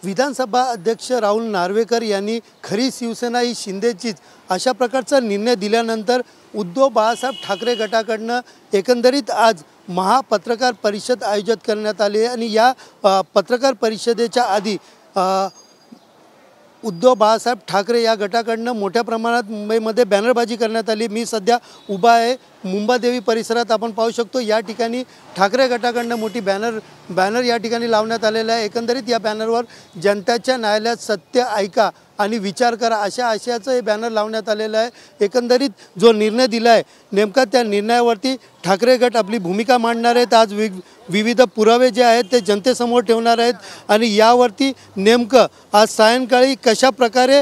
विधानसभा अध्यक्ष राहुल नार्वेकर यांनी खरी शिवसेना ही शिंदेचीच अशा प्रकारचा निर्णय दिल्यानंतर उद्धव बाळासाहेब ठाकरे गटाकडनं एकंदरीत आज महापत्रकार परिषद आयोजित करण्यात आली आहे। आणि या पत्रकार परिषदेच्या आधी उद्धव बाळासाहेब ठाकरे या गटाकडनं मोठ्या प्रमाणात मुंबईमध्ये बॅनरबाजी करण्यात आली। मी सध्या उभा आहे मुंबादेवी परिसरात। आपण पाहू शकतो या ठिकाणी ठाकरे गटाकडनं मोठी बॅनर या ठिकाणी लावण्यात आलेला आहे। एकंदरीत या बॅनरवर जनतेच्या न्यायालयात सत्य ऐका आणि विचार करा अशा आशयाचं हे बॅनर लावण्यात आलेलं आहे। एकंदरीत जो निर्णय दिला आहे नेमका त्या निर्णयावरती ठाकरे गट आपली भूमिका मांडणार आहेत। आज विविध पुरावे जे आहेत ते जनतेसमोर ठेवणार आहेत आणि यावरती नेमकं आज सायंकाळी कशा प्रकारे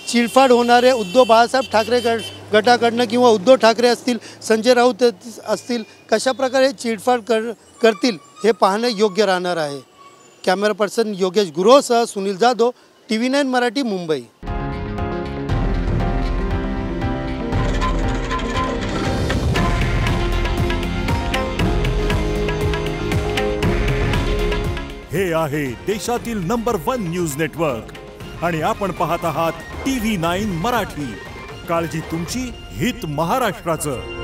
चिरफाड होणार आहे उद्धव बाळासाहेब ठाकरे गटाकडनं किंवा उद्धव ठाकरे असतील संजय राऊत असतील कशा प्रकारे चिरफाड करतील हे पाहणं योग्य राहणार आहे। कॅमेरा पर्सन योगेश गुरोसह सुनील जाधव TV9 मराठी मुंबई। हे आहे देशातील नंबर 1 न्यूज नेटवर्क आणि आपण पाहत आहात TV9 मराठी। काळजी तुमची, हित महाराष्ट्राचं।